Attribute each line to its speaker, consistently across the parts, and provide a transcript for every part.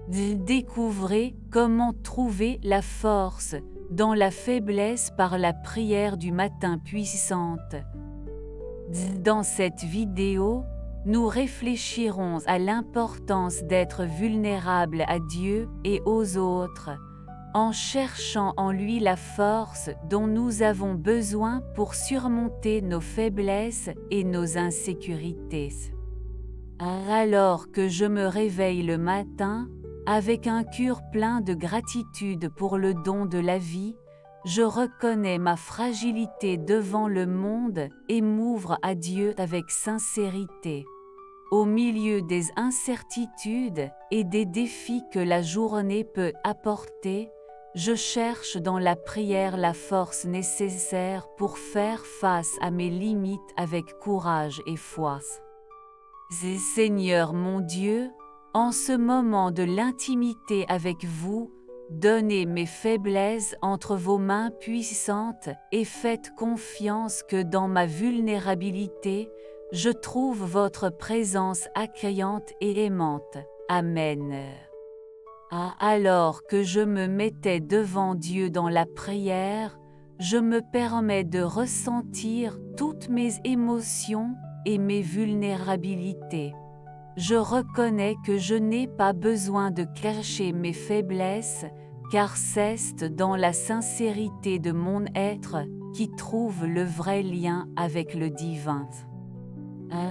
Speaker 1: Découvrez comment trouver la force dans la faiblesse par la prière du matin puissante. Dans cette vidéo, nous réfléchirons à l'importance d'être vulnérable à Dieu et aux autres, en cherchant en lui la force dont nous avons besoin pour surmonter nos faiblesses et nos insécurités. Alors que je me réveille le matin, avec un cœur plein de gratitude pour le don de la vie, je reconnais ma fragilité devant le monde et m'ouvre à Dieu avec sincérité. Au milieu des incertitudes et des défis que la journée peut apporter, je cherche dans la prière la force nécessaire pour faire face à mes limites avec courage et foi. Seigneur mon Dieu, en ce moment de l'intimité avec vous, donnez mes faiblesses entre vos mains puissantes et faites confiance que dans ma vulnérabilité, je trouve votre présence accueillante et aimante. Amen. Alors que je me mettais devant Dieu dans la prière, je me permets de ressentir toutes mes émotions et mes vulnérabilités. Je reconnais que je n'ai pas besoin de cacher mes faiblesses, car c'est dans la sincérité de mon être qui trouve le vrai lien avec le divin.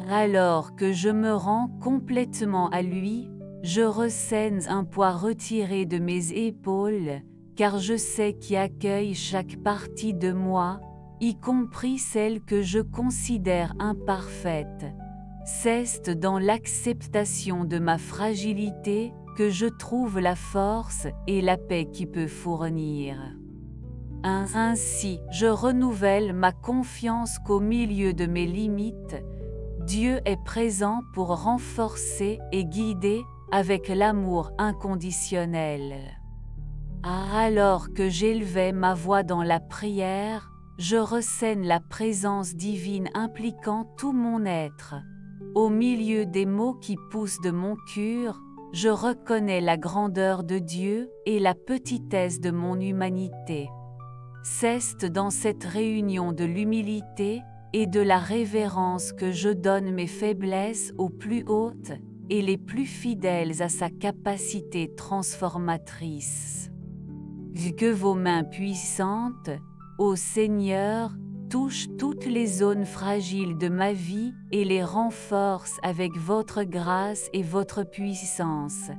Speaker 1: Alors que je me rends complètement à lui, je ressens un poids retiré de mes épaules, car je sais qu'il accueille chaque partie de moi, y compris celle que je considère imparfaite. C'est dans l'acceptation de ma fragilité que je trouve la force et la paix qui peut fournir. Ainsi, je renouvelle ma confiance qu'au milieu de mes limites, Dieu est présent pour renforcer et guider avec l'amour inconditionnel. Alors que j'élevais ma voix dans la prière, je ressens la présence divine impliquant tout mon être. Au milieu des mots qui poussent de mon cœur, je reconnais la grandeur de Dieu et la petitesse de mon humanité. C'est dans cette réunion de l'humilité et de la révérence que je donne mes faiblesses aux plus hautes et les plus fidèles à sa capacité transformatrice. Que vos mains puissantes, ô Seigneur, touchent toutes les zones fragiles de ma vie et les renforcent avec votre grâce et votre puissance.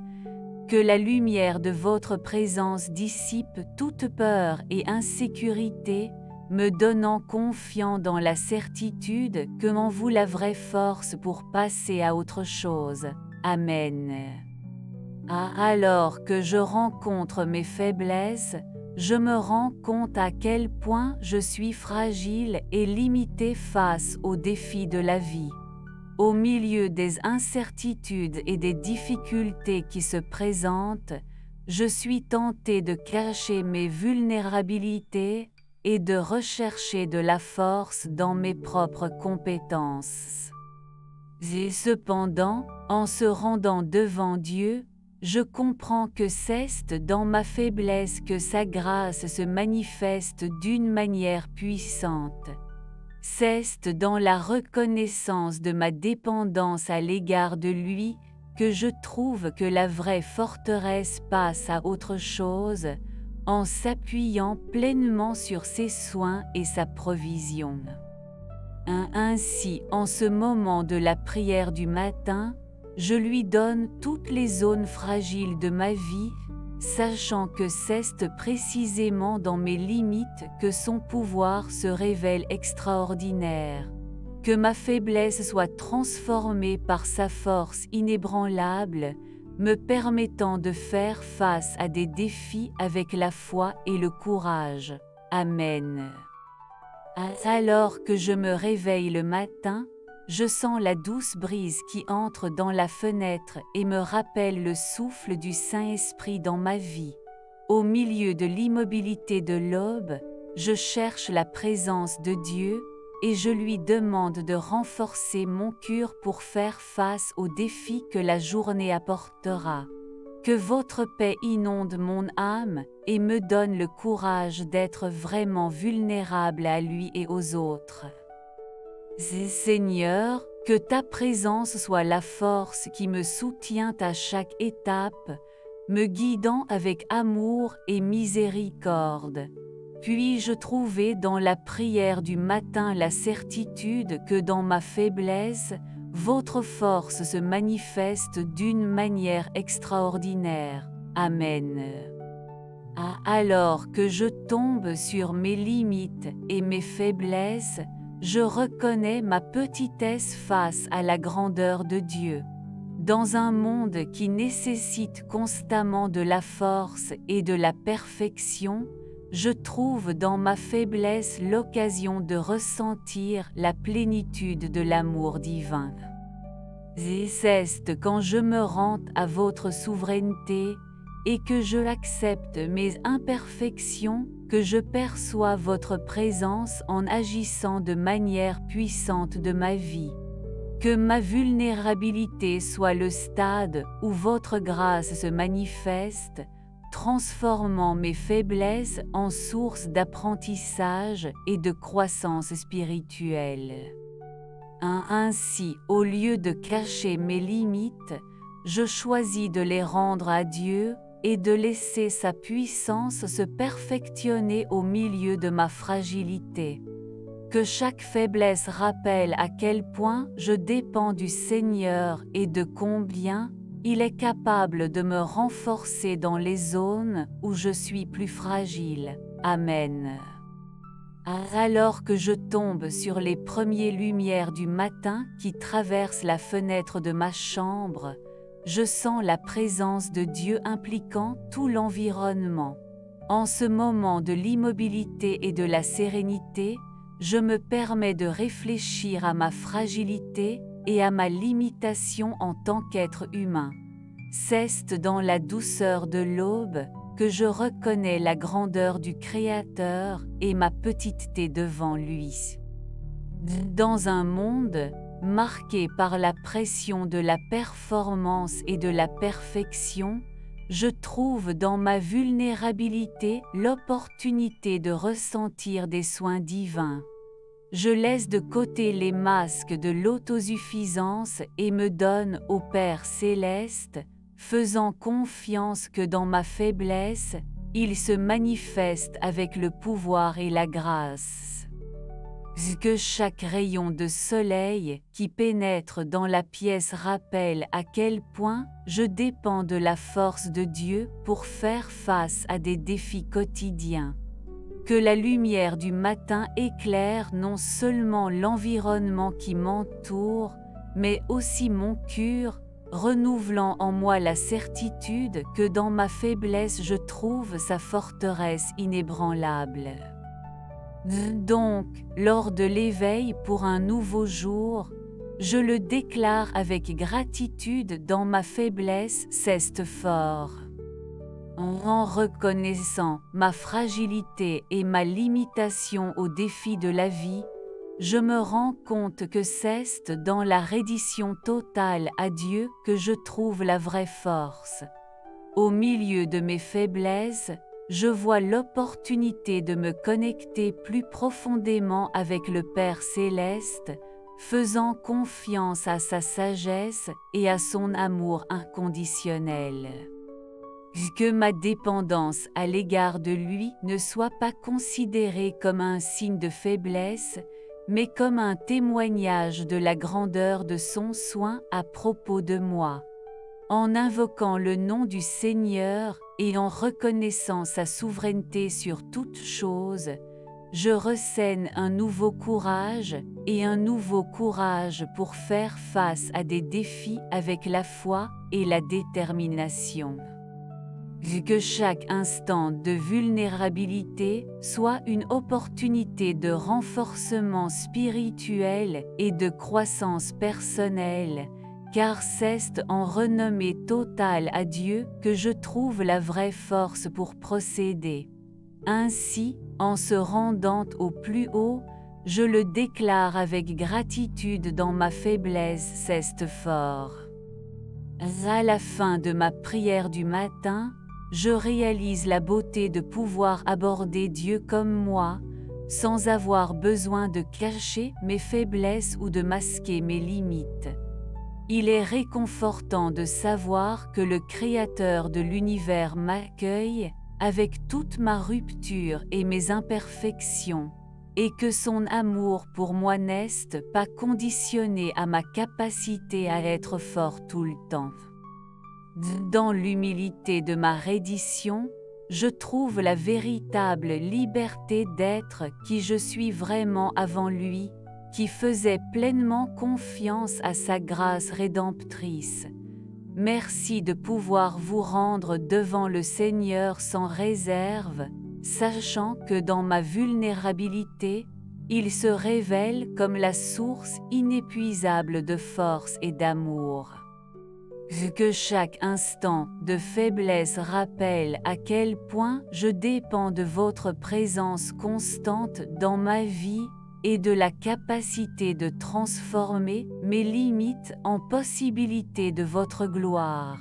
Speaker 1: Que la lumière de votre présence dissipe toute peur et insécurité, me donnant confiance dans la certitude que en vous la vraie force pour passer à autre chose. Amen. Alors que je rencontre mes faiblesses, je me rends compte à quel point je suis fragile et limité face aux défis de la vie. Au milieu des incertitudes et des difficultés qui se présentent, je suis tenté de cacher mes vulnérabilités et de rechercher de la force dans mes propres compétences. Et cependant, en se rendant devant Dieu, je comprends que c'est dans ma faiblesse que sa grâce se manifeste d'une manière puissante. C'est dans la reconnaissance de ma dépendance à l'égard de lui que je trouve que la vraie forteresse passe à autre chose, en s'appuyant pleinement sur ses soins et sa provision. Ainsi, en ce moment de la prière du matin, je lui donne toutes les zones fragiles de ma vie, sachant que c'est précisément dans mes limites que son pouvoir se révèle extraordinaire. Que ma faiblesse soit transformée par sa force inébranlable, me permettant de faire face à des défis avec la foi et le courage. Amen. Alors que je me réveille le matin, je sens la douce brise qui entre dans la fenêtre et me rappelle le souffle du Saint-Esprit dans ma vie. Au milieu de l'immobilité de l'aube, je cherche la présence de Dieu, et je lui demande de renforcer mon cœur pour faire face aux défis que la journée apportera. Que votre paix inonde mon âme et me donne le courage d'être vraiment vulnérable à lui et aux autres. Seigneur, que ta présence soit la force qui me soutient à chaque étape, me guidant avec amour et miséricorde. Puis-je trouver dans la prière du matin la certitude que dans ma faiblesse, votre force se manifeste d'une manière extraordinaire. Amen. Alors que je tombe sur mes limites et mes faiblesses, je reconnais ma petitesse face à la grandeur de Dieu. Dans un monde qui nécessite constamment de la force et de la perfection, je trouve dans ma faiblesse l'occasion de ressentir la plénitude de l'amour divin. C'est quand je me rends à votre souveraineté et que je accepte mes imperfections que je perçois votre présence en agissant de manière puissante de ma vie. Que ma vulnérabilité soit le stade où votre grâce se manifeste, transformant mes faiblesses en source d'apprentissage et de croissance spirituelle. Ainsi, au lieu de cacher mes limites, je choisis de les rendre à Dieu et de laisser sa puissance se perfectionner au milieu de ma fragilité. Que chaque faiblesse rappelle à quel point je dépends du Seigneur et de combien il est capable de me renforcer dans les zones où je suis plus fragile. Amen. Alors que je tombe sur les premières lumières du matin qui traversent la fenêtre de ma chambre, je sens la présence de Dieu impliquant tout l'environnement. En ce moment de l'immobilité et de la sérénité, je me permets de réfléchir à ma fragilité et à ma limitation en tant qu'être humain. C'est dans la douceur de l'aube que je reconnais la grandeur du Créateur et ma petiteté devant lui. Dans un monde marqué par la pression de la performance et de la perfection, je trouve dans ma vulnérabilité l'opportunité de ressentir des soins divins. Je laisse de côté les masques de l'autosuffisance et me donne au Père céleste, faisant confiance que dans ma faiblesse, il se manifeste avec le pouvoir et la grâce. Que chaque rayon de soleil qui pénètre dans la pièce rappelle à quel point je dépends de la force de Dieu pour faire face à des défis quotidiens. Que la lumière du matin éclaire non seulement l'environnement qui m'entoure, mais aussi mon cœur, renouvelant en moi la certitude que dans ma faiblesse je trouve sa forteresse inébranlable. Donc, lors de l'éveil pour un nouveau jour, je le déclare avec gratitude dans ma faiblesse, c'est fort. En reconnaissant ma fragilité et ma limitation aux défis de la vie, je me rends compte que c'est dans la reddition totale à Dieu que je trouve la vraie force. Au milieu de mes faiblesses, je vois l'opportunité de me connecter plus profondément avec le Père céleste, faisant confiance à sa sagesse et à son amour inconditionnel. Que ma dépendance à l'égard de lui ne soit pas considérée comme un signe de faiblesse, mais comme un témoignage de la grandeur de son soin à propos de moi. En invoquant le nom du Seigneur et en reconnaissant sa souveraineté sur toute chose, je ressène un nouveau courage pour faire face à des défis avec la foi et la détermination. Que chaque instant de vulnérabilité soit une opportunité de renforcement spirituel et de croissance personnelle, car c'est en renommée totale à Dieu que je trouve la vraie force pour procéder. Ainsi, en se rendant au plus haut, je le déclare avec gratitude dans ma faiblesse, c'est fort. À la fin de ma prière du matin, je réalise la beauté de pouvoir aborder Dieu comme moi, sans avoir besoin de cacher mes faiblesses ou de masquer mes limites. Il est réconfortant de savoir que le Créateur de l'univers m'accueille, avec toute ma rupture et mes imperfections, et que son amour pour moi n'est pas conditionné à ma capacité à être fort tout le temps. Dans l'humilité de ma reddition, je trouve la véritable liberté d'être qui je suis vraiment avant lui, qui faisait pleinement confiance à sa grâce rédemptrice. Merci de pouvoir vous rendre devant le Seigneur sans réserve, sachant que dans ma vulnérabilité, il se révèle comme la source inépuisable de force et d'amour. Que chaque instant de faiblesse rappelle à quel point je dépends de votre présence constante dans ma vie et de la capacité de transformer mes limites en possibilités de votre gloire.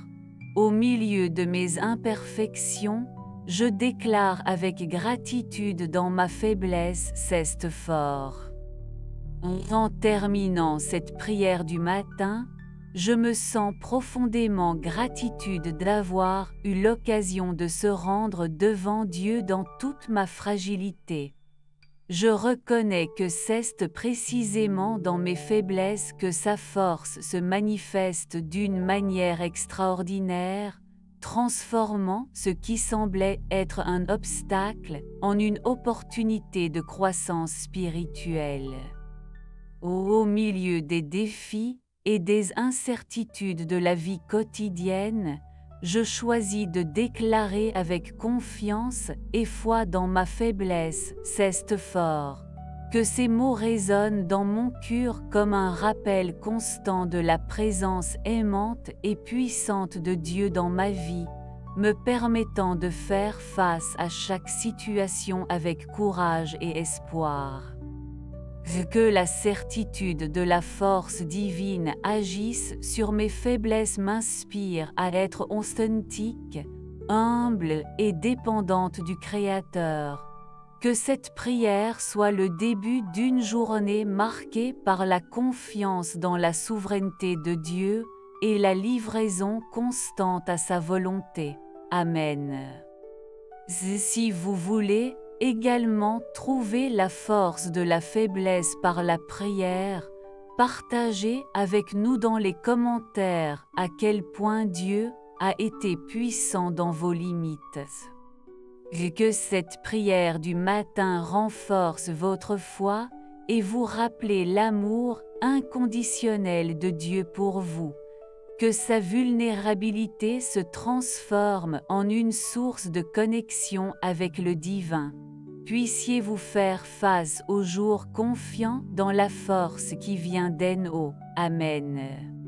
Speaker 1: Au milieu de mes imperfections, je déclare avec gratitude dans ma faiblesse c'est fort. En terminant cette prière du matin, je me sens profondément gratitude d'avoir eu l'occasion de se rendre devant Dieu dans toute ma fragilité. Je reconnais que c'est précisément dans mes faiblesses que sa force se manifeste d'une manière extraordinaire, transformant ce qui semblait être un obstacle en une opportunité de croissance spirituelle. Au milieu des défis et des incertitudes de la vie quotidienne, je choisis de déclarer avec confiance et foi dans ma faiblesse, c'est fort. Que ces mots résonnent dans mon cœur comme un rappel constant de la présence aimante et puissante de Dieu dans ma vie, me permettant de faire face à chaque situation avec courage et espoir. Que la certitude de la force divine agisse sur mes faiblesses m'inspire à être authentique, humble et dépendante du Créateur. Que cette prière soit le début d'une journée marquée par la confiance dans la souveraineté de Dieu et la livraison constante à sa volonté. Amen. Si vous voulez également trouver la force de la faiblesse par la prière, partagez avec nous dans les commentaires à quel point Dieu a été puissant dans vos limites. Que cette prière du matin renforce votre foi et vous rappelle l'amour inconditionnel de Dieu pour vous. Que sa vulnérabilité se transforme en une source de connexion avec le divin. Puissiez-vous faire face aux jours confiants dans la force qui vient d'en haut. Amen.